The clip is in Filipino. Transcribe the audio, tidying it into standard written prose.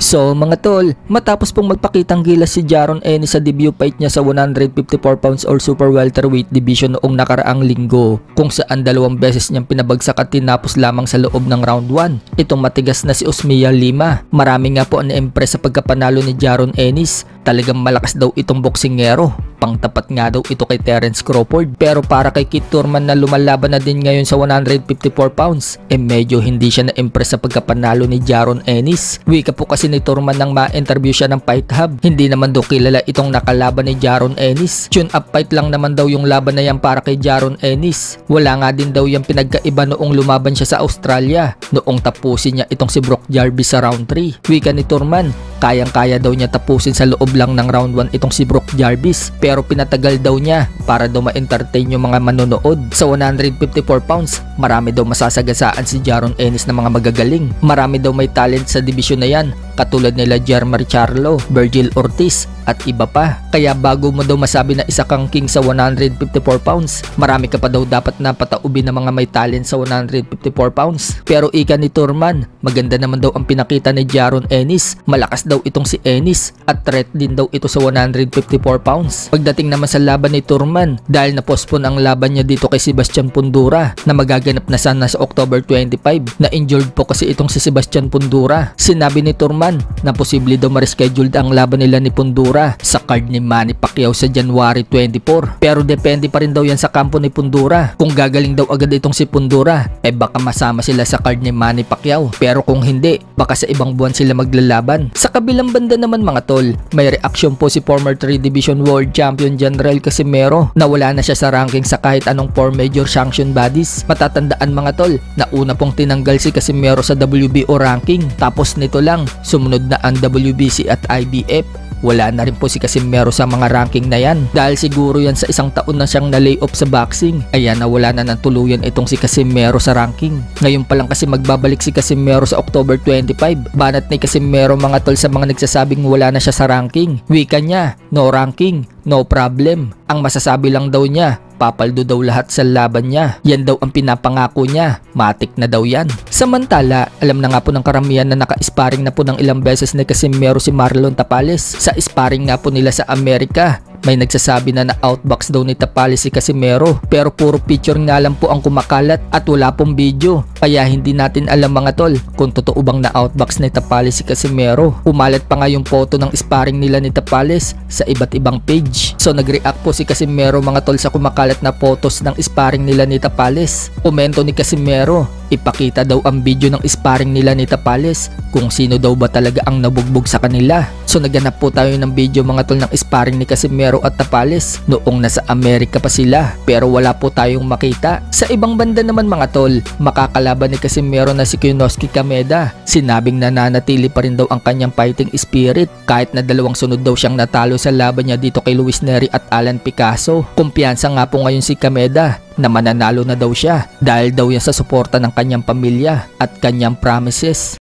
So mga tol, matapos pong magpakitang gilas si Jaron Ennis sa debut fight niya sa 154 pounds or super welterweight division noong nakaraang linggo, kung saan 2 beses niyang pinabagsak at tinapos lamang sa loob ng round 1 itong matigas na si Usmia Lima. Marami nga po ang na-impress sa pagkapanalo ni Jaron Ennis. Talagang malakas daw itong boksingero, pangtapat nga daw ito kay Terence Crawford. Pero para kay Keith Thurman na lumalaban na din ngayon sa 154 pounds, medyo hindi siya na-impress sa pagkapanalo ni Jaron Ennis. Wika po kasi ni Thurman nang ma-interview siya ng Fight Hub, hindi naman daw kilala itong nakalaban ni Jaron Ennis. Tune up fight lang naman daw yung laban na yan para kay Jaron Ennis. Wala nga din daw yung pinagkaiba noong lumaban siya sa Australia, noong tapusin niya itong si Brock Jarvis sa round 3. Wika ni Thurman, kayang-kaya daw niya tapusin sa loob lang ng round 1 itong si Brock Jarvis, pero pinatagal daw niya para daw ma-entertain yung mga manonood. Sa 154 pounds, marami daw masasagasaan si Jaron Ennis na mga magagaling. Marami daw may talent sa division na yan, katulad nila Jermar Charlo, Virgil Ortiz at iba pa. Kaya bago mo daw masabi na isa kang king sa 154 pounds, marami ka pa daw dapat na pataubi ng mga may talent sa 154 pounds. Pero ika ni Thurman, maganda naman daw ang pinakita ni Jaron Ennis. Malakas daw itong si Ennis at threat din daw ito sa 154 pounds. Pagdating naman sa laban ni Thurman, dahil na-postpone ang laban niya dito kay Sebastian Pundura na magaganap na sana sa October 25, na injured po kasi itong si Sebastian Pundura. Sinabi ni Thurman na posible daw ma-rescheduled ang laban nila ni Pundura sa card ni Manny Pacquiao sa January 24. Pero depende pa rin daw yan sa kampo ni Pundura. Kung gagaling daw agad itong si Pundura, baka masama sila sa card ni Manny Pacquiao. Pero kung hindi, baka sa ibang buwan sila maglalaban. Sa kabilang banda naman mga tol, may reaksyon po si former 3 Division World Champion General Casimero na wala na siya sa ranking sa kahit anong 4 major sanction bodies. Matatandaan mga tol, na una pong tinanggal si Casimero sa WBO ranking, tapos nito lang sumunod na ang WBC at IBF. Wala na rin po si Casimero sa mga ranking na yan, dahil siguro yan sa isang taon na siyang na-lay off sa boxing. Ayan, nawala na ng tuluyan itong si Casimero sa ranking. Ngayon pa lang kasi magbabalik si Casimero sa October 25. Banat ni Casimero mga tol sa mga nagsasabing wala na siya sa ranking. Wika niya, no ranking, no problem. Ang masasabi lang daw niya, papaldo daw lahat sa laban niya. Yan daw ang pinapangako niya. Matik na daw yan. Samantala, alam na nga po ng karamihan na naka-sparring na po ng ilang beses ni Casimero si Marlon Tapales. Sa sparring nga po nila sa Amerika, may nagsasabi na na-outbox daw ni Tapales si Casimero, pero puro picture nga lang po ang kumakalat at wala pong video. Kaya hindi natin alam mga tol kung totoo bang na-outbox ni Tapales si Casimero. Umalat pa nga yung photo ng sparring nila ni Tapales sa iba't ibang page. So nag-react po si Casimero mga tol sa kumakalat na photos ng sparring nila ni Tapales. Komento ni Casimero, ipakita daw ang video ng sparring nila ni Tapales kung sino daw ba talaga ang nabugbog sa kanila. So naghanap po tayo ng video mga tol ng sparring ni Casimero at Tapales noong nasa Amerika pa sila, pero wala po tayong makita. Sa ibang banda naman mga tol, makakalaban ni Casimero na si Konosuke Kameda. Sinabing nananatili pa rin daw ang kanyang fighting spirit kahit na 2 sunod daw siyang natalo sa laban niya dito kay Luis Neri at Alan Picasso. Kumpiyansa nga po ngayon si Kameda na mananalo na daw siya dahil daw yan sa suporta ng kanyang pamilya at kanyang promises.